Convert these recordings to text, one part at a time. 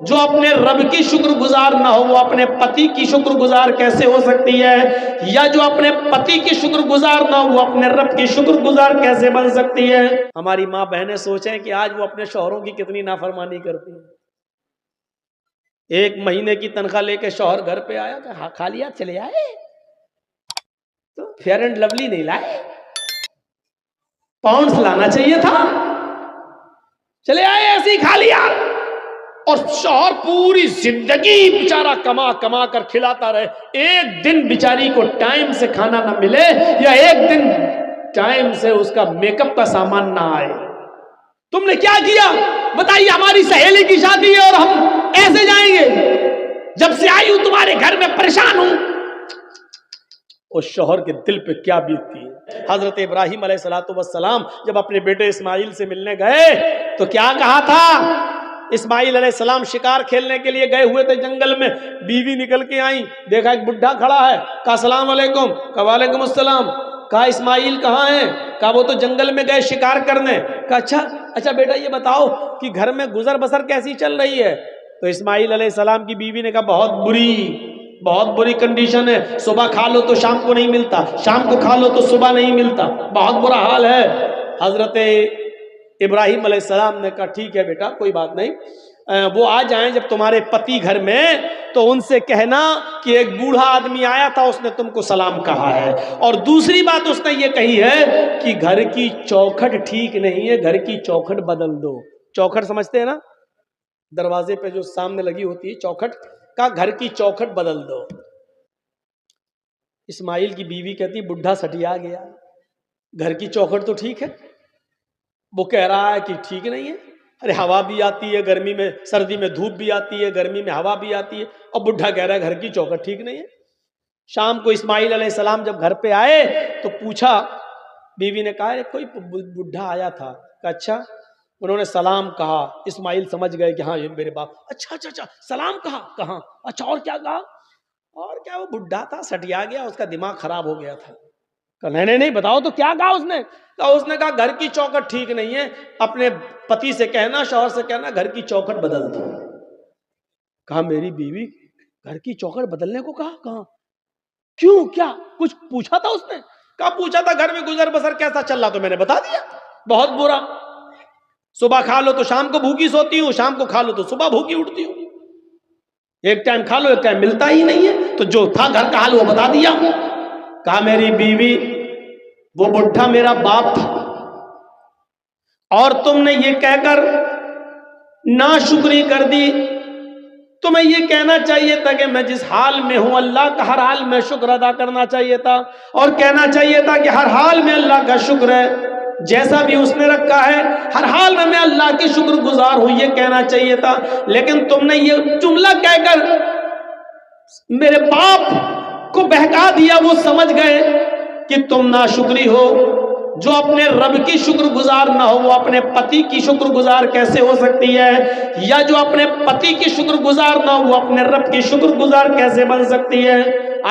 جو اپنے رب کی شکر گزار نہ ہو وہ اپنے پتی کی شکر گزار کیسے ہو سکتی ہے؟ یا جو اپنے پتی کی شکر گزار نہ ہو وہ اپنے رب کی شکر گزار کیسے بن سکتی ہے؟ ہماری ماں بہنیں سوچیں کہ آج وہ اپنے شوہروں کی کتنی نافرمانی کرتی ہیں۔ ایک مہینے کی تنخواہ لے کے شوہر گھر پہ آیا کہ خالی ہاتھ چلے آئے تو فیئر اینڈ لولی نہیں لائے، پاؤنڈز لانا چاہیے تھا، چلے آئے ایسی خالی ہاتھ۔ اور شوہر پوری زندگی بیچارہ کما کما کر کھلاتا رہے، ایک دن بیچاری کو ٹائم سے کھانا نہ ملے یا ایک دن ٹائم سے اس کا میک اپ کا سامان نہ آئے۔ تم نے کیا کیا بتائیے؟ ہماری سہیلی کی شادی ہے اور ہم ایسے جائیں گے؟ جب سے آئی ہوں تمہارے گھر میں پریشان ہوں۔ اس شوہر کے دل پہ کیا بیتتی ہے؟ حضرت ابراہیم علیہ السلام جب اپنے بیٹے اسماعیل سے ملنے گئے تو کیا کہا تھا؟ اسماعیل علیہ السلام شکار کھیلنے کے لیے گئے ہوئے تھے جنگل میں، بیوی نکل کے آئیں، دیکھا ایک بڈھا کھڑا ہے، کہا السلام علیکم، کہا وعلیکم السلام، کہا اسماعیل کہاں ہیں؟ کہا وہ تو جنگل میں گئے شکار کرنے۔ کہا اچھا بیٹا یہ بتاؤ کہ گھر میں گزر بسر کیسی چل رہی ہے؟ تو اسماعیل علیہ السلام کی بیوی نے کہا بہت بری کنڈیشن ہے، صبح کھا لو تو شام کو نہیں ملتا، شام کو کھا لو تو صبح نہیں ملتا، بہت برا حال ہے۔ حضرت ابراہیم علیہ السلام نے کہا ٹھیک ہے بیٹا کوئی بات نہیں، وہ آ جائیں جب تمہارے پتی گھر میں تو ان سے کہنا کہ ایک بوڑھا آدمی آیا تھا اس نے تم کو سلام کہا ہے، اور دوسری بات اس نے یہ کہی ہے کہ گھر کی چوکھٹ ٹھیک نہیں ہے، گھر کی چوکھٹ بدل دو۔ چوکھٹ سمجھتے ہیں نا؟ دروازے پہ جو سامنے لگی ہوتی ہے چوکھٹ، کا گھر کی چوکھٹ بدل دو۔ اسماعیل کی بیوی کہتی بڈھا سٹیا گیا، گھر کی چوکھٹ تو ٹھیک ہے، وہ کہہ رہا ہے کہ ٹھیک نہیں ہے، ارے ہوا بھی آتی ہے گرمی میں، سردی میں دھوپ بھی آتی ہے، گرمی میں ہوا بھی آتی ہے، اور بڈھا کہہ رہا ہے گھر کی چوکھٹ ٹھیک نہیں ہے۔ شام کو اسماعیل علیہ السلام جب گھر پہ آئے تو پوچھا، بیوی نے کہا کوئی بڈھا آیا تھا، کہا اچھا، انہوں نے سلام کہا۔ اسماعیل سمجھ گئے کہ ہاں یہ میرے باپ، اچھا سلام کہا، کہاں؟ اچھا اور کیا کہا؟ اور کیا وہ بڈھا تھا سٹیا گیا، اس کا دماغ خراب ہو گیا تھا۔ کہا نہیں بتاؤ تو کیا کہا اس نے؟ اس نے کہا گھر کی چوکھٹ ٹھیک نہیں ہے، اپنے پتی سے کہنا، شوہر سے کہنا گھر کی چوکھٹ بدل دو۔ کہا میری بیوی گھر کی چوکھٹ بدلنے کو کہا؟ کہاں؟ کیوں؟ کیا کچھ پوچھا تھا اس نے؟ کہا پوچھا تھا گھر میں گزر بسر کیسا چل رہا، تو میں نے بتا دیا بہت برا، صبح کھا لو تو شام کو بھوکی سوتی ہوں، شام کو کھا لو تو صبح بھوکی اٹھتی ہوں، ایک ٹائم کھا لو ایک ٹائم ملتا ہی نہیں ہے، تو جو تھا گھر کا حال وہ بتا دیا۔ کہا میری بیوی وہ بڈھا میرا باپ تھا، اور تم نے یہ کہہ کر ناشکری کر دی، تمہیں یہ کہنا چاہیے تھا کہ میں جس حال میں ہوں اللہ کا ہر حال میں شکر ادا کرنا چاہیے تھا، اور کہنا چاہیے تھا کہ ہر حال میں اللہ کا شکر ہے، جیسا بھی اس نے رکھا ہے ہر حال میں اللہ کی شکر گزار ہوں، یہ کہنا چاہیے تھا۔ لیکن تم نے یہ جملہ کہہ کر میرے باپ کو بہکا دیا، وہ سمجھ گئے کہ تم ناشکری ہو۔ جو اپنے رب کی شکر گزار نہ ہو وہ اپنے پتی کی شکر گزار کیسے ہو سکتی ہے؟ یا جو اپنے پتی کی شکر گزار نہ ہو وہ اپنے رب کی شکر گزار کیسے بن سکتی ہے؟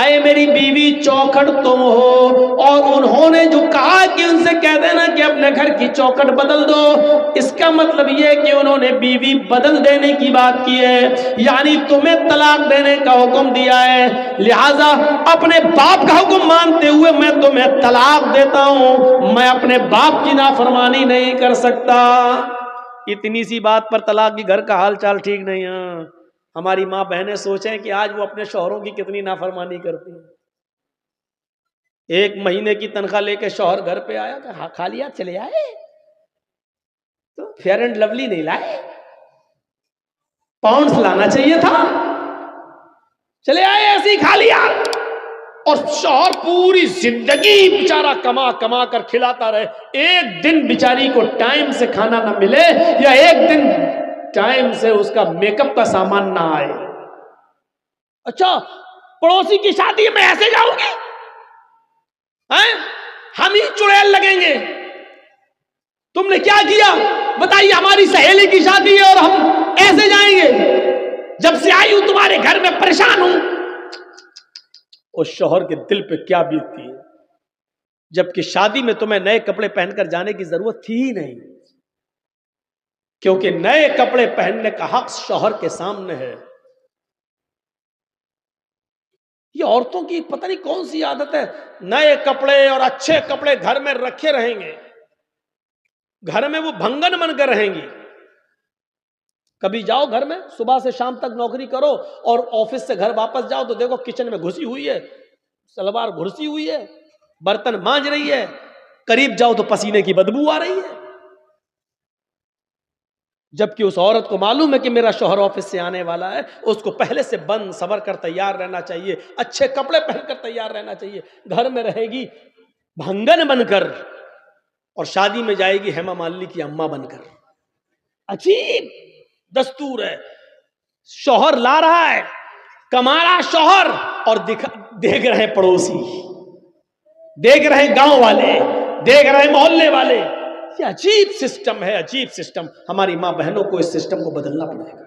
آئے میری بیوی چوکھٹ تم ہو، اور انہوں نے جو کہا کہ ان سے کہہ دینا کہ اپنے گھر کی چوکھٹ بدل دو، اس کا مطلب یہ کہ انہوں نے بیوی بدل دینے کی بات کی ہے، یعنی تمہیں طلاق دینے کا حکم دیا ہے، لہذا اپنے باپ کا حکم مانتے ہوئے میں تمہیں طلاق دیتا ہوں، میں اپنے باپ کی نافرمانی نہیں کر سکتا۔ اتنی سی بات پر طلاق کی گھر کا حال چال ٹھیک نہیں ہے۔ ہماری ماں بہنیں سوچیں کہ آج وہ اپنے شوہروں کی کتنی نافرمانی کرتی ہیں۔ ایک مہینے کی تنخواہ لے کے شوہر گھر پہ آیا کہ خالی ہاتھ چلے آئے تو فیئر اینڈ لولی نہیں لائے، پاؤنڈز لانا چاہیے تھا، چلے آئے ایسی خالی ہاتھ۔ اور شوہر پوری زندگی بیچارہ کما کما کر کھلاتا رہے، ایک دن بیچاری کو ٹائم سے کھانا نہ ملے یا ایک دن ٹائم سے اس کا میک اپ کا سامان نہ آئے۔ اچھا پڑوسی کی شادی میں ایسے جاؤں گی، ہم ہی چڑیل لگیں گے؟ تم نے کیا کیا بتائیے؟ ہماری سہیلی کی شادی ہے اور ہم ایسے جائیں گے؟ جب سے آئی ہوں تمہارے گھر میں پریشان ہوں۔ اس شوہر کے دل پہ کیا بیتتی ہے، جبکہ شادی میں تمہیں نئے کپڑے پہن کر جانے کی ضرورت تھی ہی نہیں۔ کیونکہ نئے کپڑے پہننے کا حق شوہر کے سامنے ہے. یہ عورتوں کی پتہ نہیں کون سی عادت ہے، نئے کپڑے اور اچھے کپڑے گھر میں رکھے رہیں گے، گھر میں وہ بھنگن بن کر رہیں گی. کبھی جاؤ گھر میں، صبح سے شام تک نوکری کرو اور آفس سے گھر واپس جاؤ تو دیکھو کچن میں گھسی ہوئی ہے، سلوار گھسی ہوئی ہے، برتن مانج رہی ہے، قریب جاؤ تو پسینے کی بدبو آ رہی ہے. جبکہ اس عورت کو معلوم ہے کہ میرا شوہر آفس سے آنے والا ہے، اس کو پہلے سے بند صبر کر تیار رہنا چاہیے، اچھے کپڑے پہن کر تیار رہنا چاہیے. گھر میں رہے گی بھنگن بن کر اور شادی میں جائے گی ہیما مالنی کی اماں بن کر. عجیب دستور ہے. شوہر لا رہا ہے، کما رہا شوہر، اور دیکھ رہے پڑوسی، دیکھ رہے گاؤں والے، دیکھ رہے محلے والے. یہ عجیب سسٹم ہے، عجیب سسٹم. ہماری ماں بہنوں کو اس سسٹم کو بدلنا پڑے گا،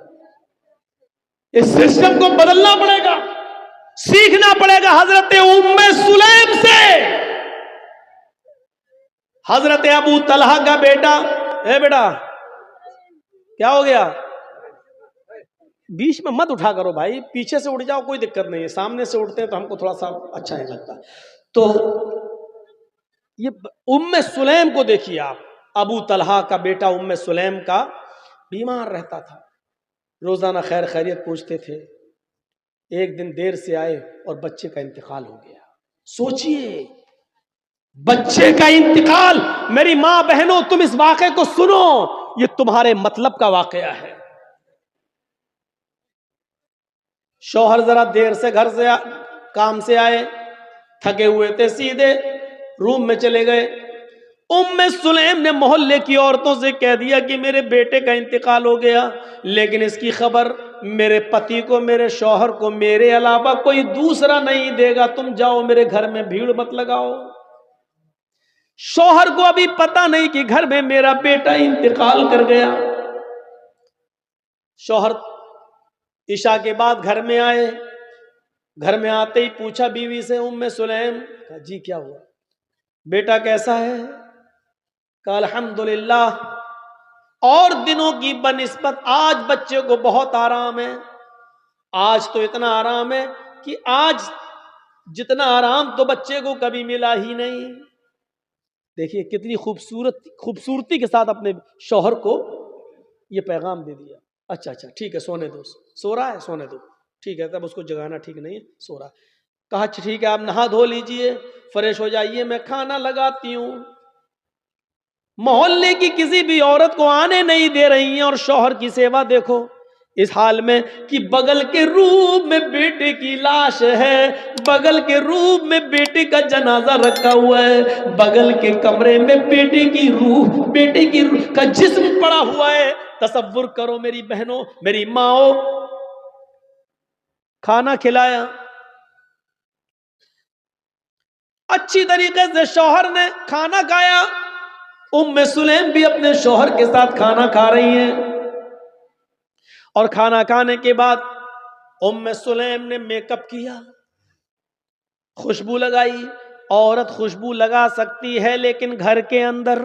اس سسٹم کو بدلنا پڑے گا، سیکھنا پڑے گا حضرت ام سلیم سے. حضرت ابو طلحہ کا بیٹا، اے بیٹا کیا ہو گیا؟ بیچ میں مت اٹھا کرو بھائی، پیچھے سے اٹھ جاؤ کوئی دقت نہیں ہے، سامنے سے اٹھتے ہیں تو ہم کو تھوڑا سا اچھا نہیں لگتا. تو یہ ام سلیم کو دیکھیے آپ، ابو طلحہ کا بیٹا ام سلیم کا بیمار رہتا تھا، روزانہ خیر خیریت پوچھتے تھے. ایک دن دیر سے آئے اور بچے کا انتقال ہو گیا. سوچئے بچے کا انتقال. میری ماں بہنوں تم اس واقعے کو سنو، یہ تمہارے مطلب کا واقعہ ہے. شوہر ذرا دیر سے گھر سے کام سے آئے، تھکے ہوئے تھے، سیدھے روم میں چلے گئے. ام سلیم نے محلے کی عورتوں سے کہہ دیا کہ میرے بیٹے کا انتقال ہو گیا، لیکن اس کی خبر میرے پتی کو، میرے شوہر کو میرے علاوہ کوئی دوسرا نہیں دے گا، تم جاؤ میرے گھر میں بھیڑ مت لگاؤ. شوہر کو ابھی پتا نہیں کہ گھر میں میرا بیٹا انتقال کر گیا. شوہر عشاء کے بعد گھر میں آئے، گھر میں آتے ہی پوچھا بیوی سے، ام سلیم، کہا جی کیا ہوا، بیٹا کیسا ہے؟ کہا الحمدللہ، اور دنوں کی بنسبت آج بچے کو بہت آرام ہے. آج تو اتنا آرام ہے کہ آج جتنا آرام تو بچے کو کبھی ملا ہی نہیں. دیکھیے کتنی خوبصورتی کے ساتھ اپنے شوہر کو یہ پیغام دے دیا. اچھا ٹھیک ہے، سونے دو، سو رہا ہے، سونے دو، ٹھیک ہے، تب اس کو جگانا ٹھیک نہیں ہے، سو رہا. کہا ٹھیک ہے آپ نہا دھو لیجئے، فریش ہو جائیے، میں کھانا لگاتی ہوں. محلے کی کسی بھی عورت کو آنے نہیں دے رہی ہیں، اور شوہر کی سیوا دیکھو اس حال میں کہ بغل کے روم میں بیٹے کی لاش ہے، بغل کے روم میں بیٹے کا جنازہ رکھا ہوا ہے، بغل کے کمرے میں بیٹے کی روح کا جسم پڑا ہوا ہے. تصور کرو میری بہنوں، میری ماؤں، کھانا کھلایا اچھی طریقے سے، شوہر نے کھانا کھایا، ام سلیم بھی اپنے شوہر کے ساتھ کھانا کھا رہی ہیں. اور کھانا کھانے کے بعد ام سلیم نے میک اپ کیا، خوشبو لگائی. عورت خوشبو لگا سکتی ہے لیکن گھر کے اندر،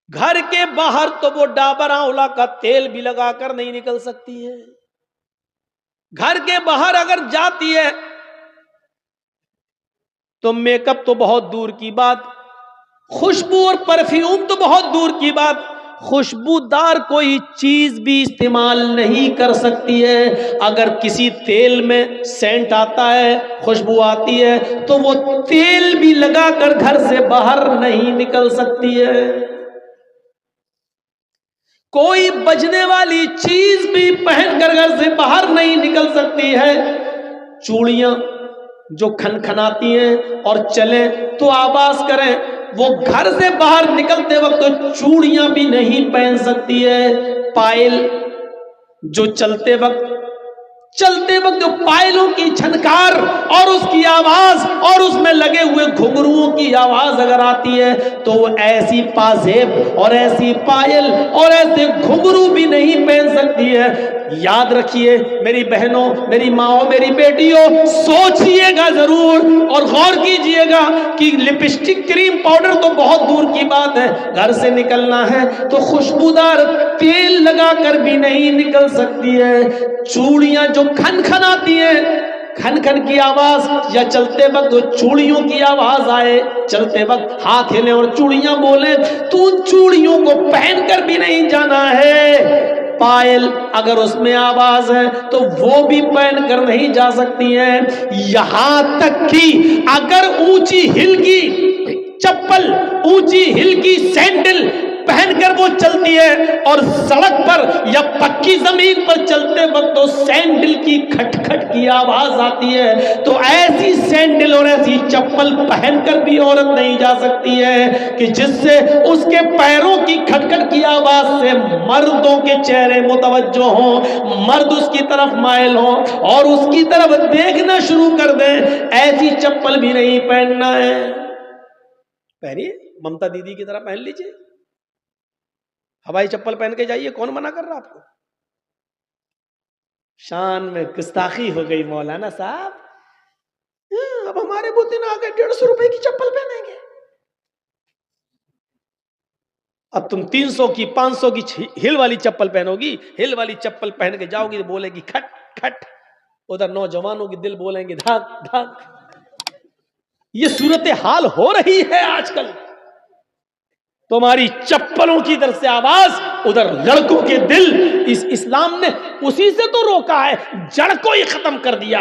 گھر کے باہر تو وہ ڈابر آنولا کا تیل بھی لگا کر نہیں نکل سکتی ہے. گھر کے باہر اگر جاتی ہے تو میک اپ تو بہت دور کی بات، خوشبو اور پرفیوم تو بہت دور کی بات، خوشبودار کوئی چیز بھی استعمال نہیں کر سکتی ہے. اگر کسی تیل میں سینٹ آتا ہے، خوشبو آتی ہے، تو وہ تیل بھی لگا کر گھر سے باہر نہیں نکل سکتی ہے. کوئی بجنے والی چیز بھی پہن کر گھر سے باہر نہیں نکل سکتی ہے. چوڑیاں جو کھنکھناتی ہیں اور چلیں تو آواز کریں، وہ گھر سے باہر نکلتے وقت چوڑیاں بھی نہیں پہن سکتی ہے. پائل جو چلتے وقت جو پائلوں کی جھنکار اور اس کی آواز اور اس میں لگے ہوئے گھنگروؤں کی آواز اگر آتی ہے تو وہ ایسی پازیب اور ایسی پائل اور ایسے گھنگرو بھی نہیں پہن سکتی ہے. یاد رکھیے میری بہنوں، میری ماؤں، میری بیٹیوں، سوچئے گا ضرور اور غور کیجئے گا کہ لپسٹک کریم پاؤڈر تو بہت دور کی بات ہے، گھر سے نکلنا ہے تو خوشبودار تیل لگا کر بھی نہیں نکل سکتی ہے۔ چوڑیاں جو کھن کھن آتی ہیں، کھن کھن کی آواز، یا چلتے وقت چوڑیوں کی آواز آئے، چلتے وقت ہاتھ ہلیں اور چوڑیاں بولیں، تو ان چوڑیوں کو پہن کر بھی نہیں جانا ہے۔ پائل اگر اس میں آواز ہے تو وہ بھی پہن کر نہیں جا سکتی ہیں۔ یہاں تک کہ اگر اونچی ہل کی چپل، اونچی ہل کی سینڈل پہن کر وہ چلتی ہے اور سڑک پر یا پکی زمین پر چلتے وقت تو سینڈل کی کھٹ کھٹ کی آواز آتی ہے، تو ایسی سینڈل اور ایسی چپل پہن کر بھی عورت نہیں جا سکتی ہے کہ جس سے اس کے پیروں کی کھٹ کھٹ کی آواز سے مردوں کے چہرے متوجہ ہوں، مرد اس کی طرف مائل ہوں اور اس کی طرف دیکھنا شروع کر دیں۔ ایسی چپل بھی نہیں پہننا ہے۔ پہنیے، ممتا دیدی کی طرح پہن لیجئے، ہوائی چپل پہن کے جائیے، کون منع کر رہا آپ کو؟ شان میں گستاخی ہو گئی مولانا صاحب، اب ہمارے بتن آ گئے 150 روپے کی چپل پہنیں گے، اب تم 300 کی 500 کی ہل والی چپل پہنو گی، ہل والی چپل پہن کے جاؤ گی تو بولے گی کھٹ کھٹ، ادھر نوجوانوں کی دل بولیں گے دھاک دھاک۔ یہ صورتحال ہو رہی ہے آج کل، تمہاری چپلوں کی طرف سے آواز، ادھر لڑکوں کے دل۔ اس اسلام نے اسی سے تو روکا ہے، جڑ کو ہی ختم کر دیا ہے۔